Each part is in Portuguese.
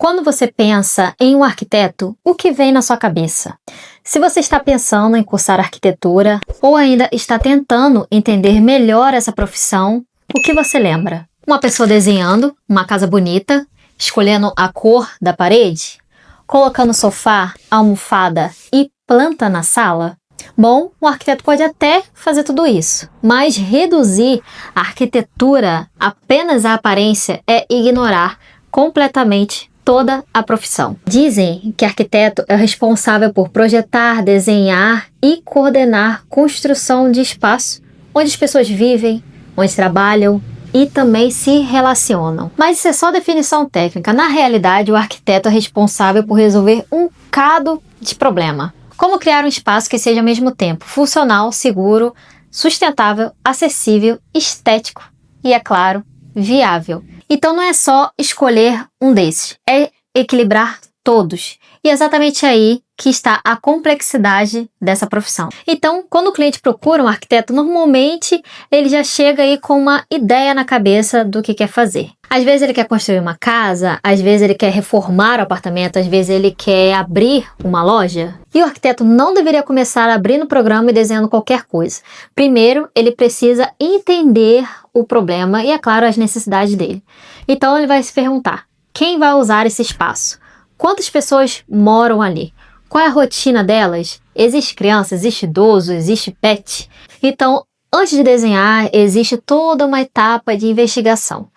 Quando você pensa em um arquiteto, o que vem na sua cabeça? Se você está pensando em cursar arquitetura ou ainda está tentando entender melhor essa profissão, o que você lembra? Uma pessoa desenhando uma casa bonita, escolhendo a cor da parede, colocando sofá, almofada e planta na sala? Bom, o arquiteto pode até fazer tudo isso, mas reduzir a arquitetura apenas à aparência é ignorar completamente toda a profissão. Dizem que arquiteto é o responsável por projetar, desenhar e coordenar construção de espaço onde as pessoas vivem, onde trabalham e também se relacionam. Mas isso é só definição técnica. Na realidade, o arquiteto é responsável por resolver um bocado de problema. Como criar um espaço que seja ao mesmo tempo funcional, seguro, sustentável, acessível, estético e, é claro, viável. Então não é só escolher um desses, é equilibrar todos. E é exatamente aí que está a complexidade dessa profissão. Então, quando o cliente procura um arquiteto, normalmente ele já chega aí com uma ideia na cabeça do que quer fazer. Às vezes ele quer construir uma casa, às vezes ele quer reformar o apartamento, às vezes ele quer abrir uma loja. E o arquiteto não deveria começar abrindo o programa e desenhando qualquer coisa. Primeiro, ele precisa entender o problema e, é claro, as necessidades dele. Então ele vai se perguntar, quem vai usar esse espaço? Quantas pessoas moram ali? Qual é a rotina delas? Existe criança, existe idoso, existe pet? Então, antes de desenhar, existe toda uma etapa de investigação.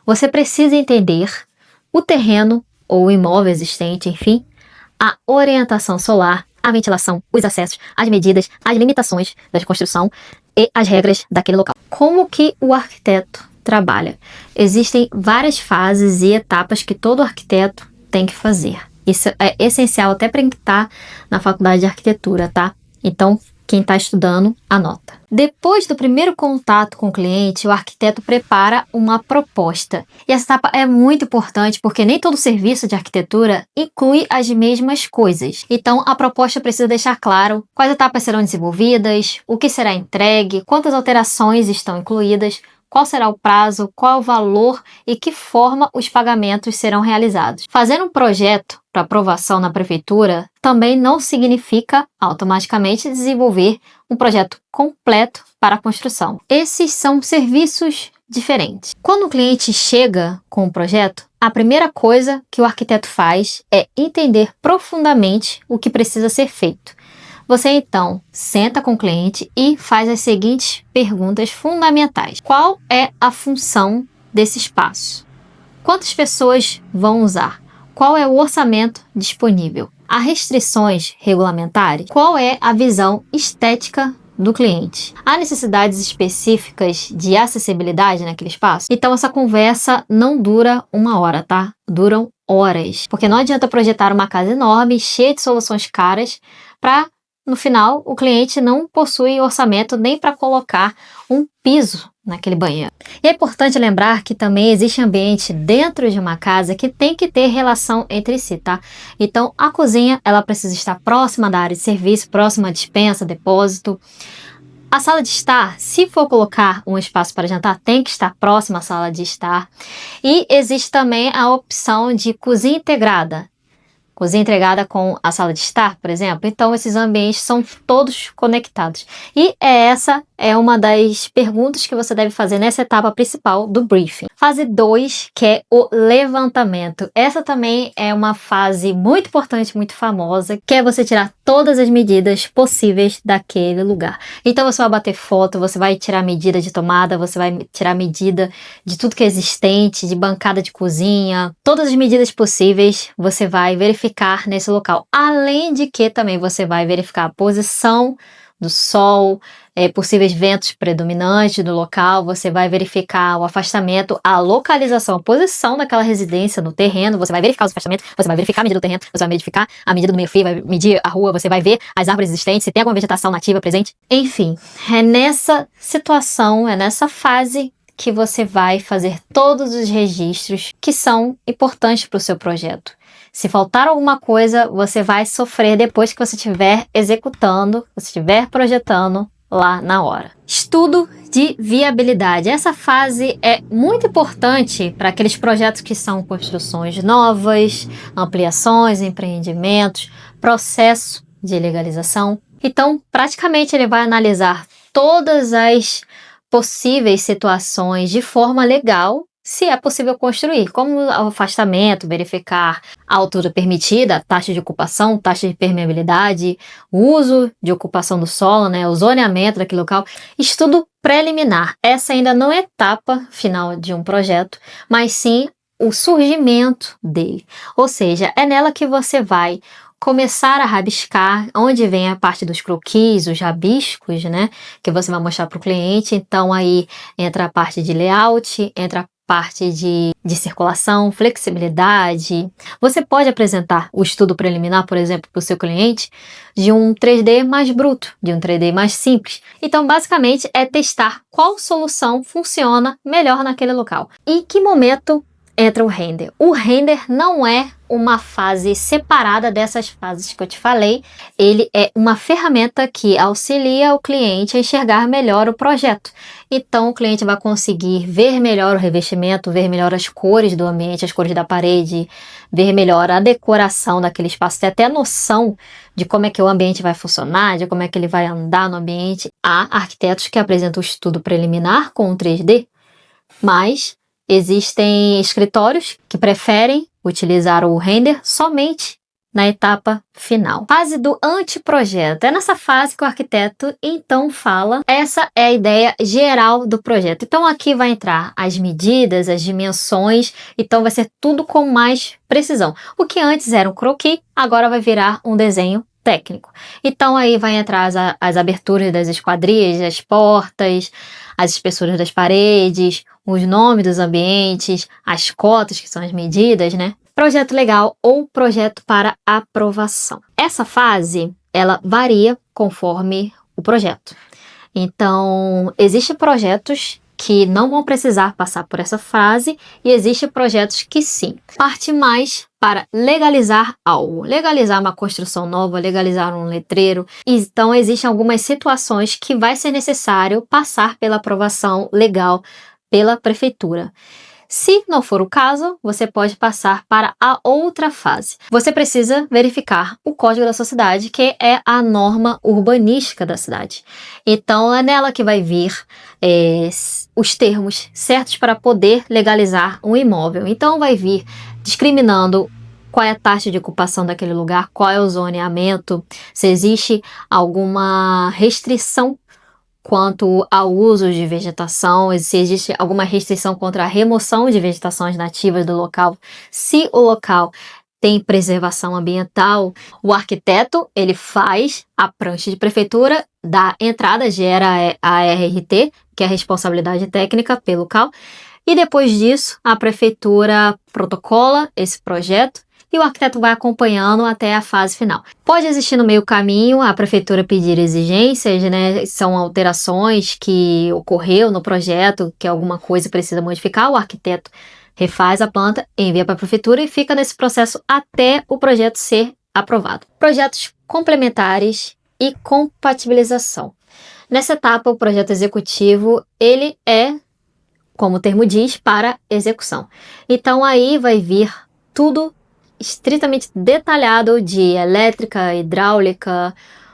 Você precisa entender o terreno ou o imóvel existente, enfim, a orientação solar, a ventilação, os acessos, as medidas, as limitações da construção e as regras daquele local. Como que o arquiteto trabalha? Existem várias fases e etapas que todo arquiteto tem que fazer. Isso é essencial até para quem está na faculdade de arquitetura, tá? Então, quem está estudando, anota. Depois do primeiro contato com o cliente, o arquiteto prepara uma proposta. E essa etapa é muito importante porque nem todo serviço de arquitetura inclui as mesmas coisas. Então, a proposta precisa deixar claro quais etapas serão desenvolvidas, o que será entregue, quantas alterações estão incluídas, qual será o prazo, qual o valor e que forma os pagamentos serão realizados. Fazer um projeto para aprovação na prefeitura também não significa automaticamente desenvolver um projeto completo para a construção. Esses são serviços diferentes. Quando o cliente chega com o projeto, a primeira coisa que o arquiteto faz é entender profundamente o que precisa ser feito. Você então senta com o cliente e faz as seguintes perguntas fundamentais. Qual é a função desse espaço? Quantas pessoas vão usar? Qual é o orçamento disponível? Há restrições regulamentares? Qual é a visão estética do cliente? Há necessidades específicas de acessibilidade naquele espaço? Então essa conversa não dura 1 hora, tá? Duram horas. Porque não adianta projetar uma casa enorme, cheia de soluções caras, para no final, o cliente não possui orçamento nem para colocar um piso naquele banheiro. E é importante lembrar que também existe ambiente dentro de uma casa que tem que ter relação entre si, tá? Então, a cozinha, ela precisa estar próxima da área de serviço, próxima à despensa, depósito. A sala de estar, se for colocar um espaço para jantar, tem que estar próxima à sala de estar. E existe também a opção de cozinha integrada. Cozinha integrada com a sala de estar, por exemplo. Então, esses ambientes são todos conectados. E essa é uma das perguntas que você deve fazer nessa etapa principal do briefing. Fase 2, que é o levantamento. Essa também é uma fase muito importante, muito famosa, que é você tirar todas as medidas possíveis daquele lugar. Então, você vai bater foto, você vai tirar medida de tomada, você vai tirar medida de tudo que é existente, de bancada de cozinha. Todas as medidas possíveis você vai verificar nesse local. Além de que também você vai verificar a posição do sol, possíveis ventos predominantes do local, você vai verificar o afastamento, a localização, a posição daquela residência no terreno, você vai verificar os afastamentos, você vai verificar a medida do terreno, você vai verificar a medida do meio-fio, vai medir a rua, você vai ver as árvores existentes, se tem alguma vegetação nativa presente. Enfim, é nessa situação, é nessa fase que você vai fazer todos os registros que são importantes para o seu projeto. Se faltar alguma coisa, você vai sofrer depois que você estiver executando, você estiver projetando lá na hora. Estudo de viabilidade. Essa fase é muito importante para aqueles projetos que são construções novas, ampliações, empreendimentos, processo de legalização. Então, praticamente ele vai analisar todas as possíveis situações de forma legal, se é possível construir, como o afastamento, verificar a altura permitida, a taxa de ocupação, taxa de permeabilidade, o uso de ocupação do solo, o zoneamento daquele local, estudo preliminar. Essa ainda não é a etapa final de um projeto, mas sim o surgimento dele. Ou seja, é nela que você vai começar a rabiscar, onde vem a parte dos croquis, os rabiscos, que você vai mostrar para o cliente. Então aí entra a parte de layout, entra a parte de circulação, flexibilidade. Você pode apresentar o estudo preliminar, por exemplo, para o seu cliente, de um 3D mais bruto, de um 3D mais simples. Então, basicamente, é testar qual solução funciona melhor naquele local. E em que momento entra o render? O render não é uma fase separada dessas fases que eu te falei. Ele é uma ferramenta que auxilia o cliente a enxergar melhor o projeto. Então o cliente vai conseguir ver melhor o revestimento, ver melhor as cores do ambiente, as cores da parede, ver melhor a decoração daquele espaço, ter até noção de como é que o ambiente vai funcionar, de como é que ele vai andar no ambiente. Há arquitetos que apresentam o estudo preliminar com o 3D, mas existem escritórios que preferem utilizar o render somente na etapa final. Fase do anteprojeto. É nessa fase que o arquiteto então fala. Essa é a ideia geral do projeto. Então aqui vai entrar as medidas, as dimensões. Então vai ser tudo com mais precisão. O que antes era um croquis, agora vai virar um desenho técnico. Então aí vai entrar as aberturas das esquadrias, as portas, as espessuras das paredes, os nomes dos ambientes, as cotas, que são as medidas, Projeto legal ou projeto para aprovação. Essa fase, ela varia conforme o projeto. Então, existem projetos que não vão precisar passar por essa fase e existem projetos que sim. Parte mais para legalizar algo, legalizar uma construção nova, legalizar um letreiro. Então, existem algumas situações que vai ser necessário passar pela aprovação legal pela prefeitura. Se não for o caso, você pode passar para a outra fase. Você precisa verificar o código da sua cidade, que é a norma urbanística da cidade. Então, é nela que vai vir os termos certos para poder legalizar um imóvel. Então, vai vir discriminando qual é a taxa de ocupação daquele lugar, qual é o zoneamento, se existe alguma restrição quanto ao uso de vegetação, se existe alguma restrição contra a remoção de vegetações nativas do local, se o local tem preservação ambiental. O arquiteto, ele faz a prancha de prefeitura, dá entrada, gera a RRT, que é a responsabilidade técnica pelo local, e depois disso a prefeitura protocola esse projeto e o arquiteto vai acompanhando até a fase final. Pode existir no meio caminho a prefeitura pedir exigências, São alterações que ocorreu no projeto, que alguma coisa precisa modificar, o arquiteto refaz a planta, envia para a prefeitura e fica nesse processo até o projeto ser aprovado. Projetos complementares e compatibilização. Nessa etapa, o projeto executivo, ele é, como o termo diz, para execução. Então aí vai vir tudo estritamente detalhado de elétrica, hidráulica,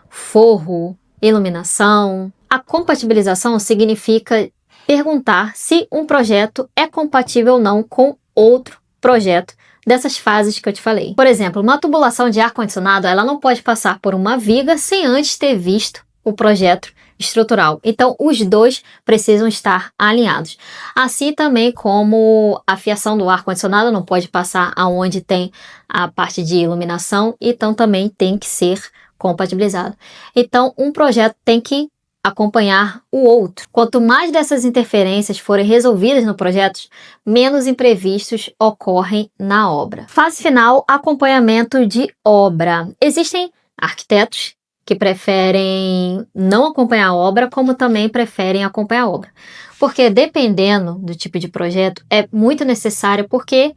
forro, iluminação. A compatibilização significa perguntar se um projeto é compatível ou não com outro projeto dessas fases que eu te falei. Por exemplo, uma tubulação de ar-condicionado, ela não pode passar por uma viga sem antes ter visto o projeto estrutural. Então, os dois precisam estar alinhados. Assim também como a fiação do ar-condicionado não pode passar aonde tem a parte de iluminação, então também tem que ser compatibilizado. Então, um projeto tem que acompanhar o outro. Quanto mais dessas interferências forem resolvidas no projeto, menos imprevistos ocorrem na obra. Fase final, acompanhamento de obra. Existem arquitetos que preferem não acompanhar a obra, como também preferem acompanhar a obra. Porque dependendo do tipo de projeto, é muito necessário, porque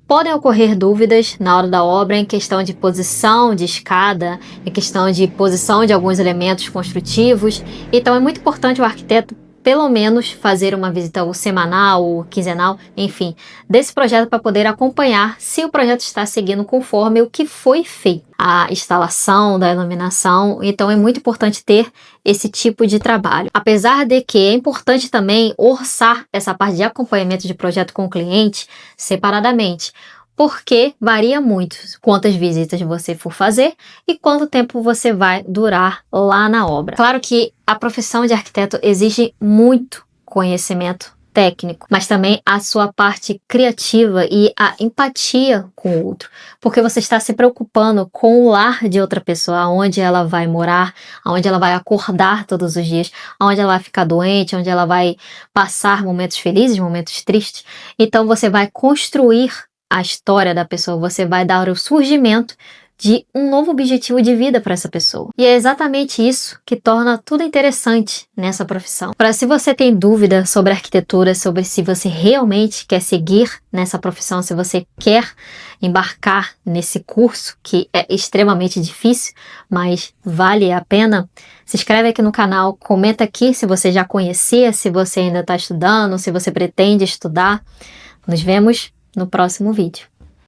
podem ocorrer dúvidas na hora da obra em questão de posição de escada, em questão de posição de alguns elementos construtivos. Então é muito importante o arquiteto pelo menos fazer uma visita ou semanal ou quinzenal, enfim, desse projeto para poder acompanhar se o projeto está seguindo conforme o que foi feito. A instalação da iluminação, então é muito importante ter esse tipo de trabalho. Apesar de que é importante também orçar essa parte de acompanhamento de projeto com o cliente separadamente, porque varia muito quantas visitas você for fazer e quanto tempo você vai durar lá na obra. Claro que a profissão de arquiteto exige muito conhecimento técnico, mas também a sua parte criativa e a empatia com o outro, porque você está se preocupando com o lar de outra pessoa, aonde ela vai morar, aonde ela vai acordar todos os dias, aonde ela vai ficar doente, onde ela vai passar momentos felizes, momentos tristes. Então você vai construir a história da pessoa, você vai dar o surgimento de um novo objetivo de vida para essa pessoa. E é exatamente isso que torna tudo interessante nessa profissão. Para se você tem dúvida sobre arquitetura, sobre se você realmente quer seguir nessa profissão, se você quer embarcar nesse curso, que é extremamente difícil, mas vale a pena, se inscreve aqui no canal, comenta aqui se você já conhecia, se você ainda está estudando, se você pretende estudar. Nos vemos no próximo vídeo.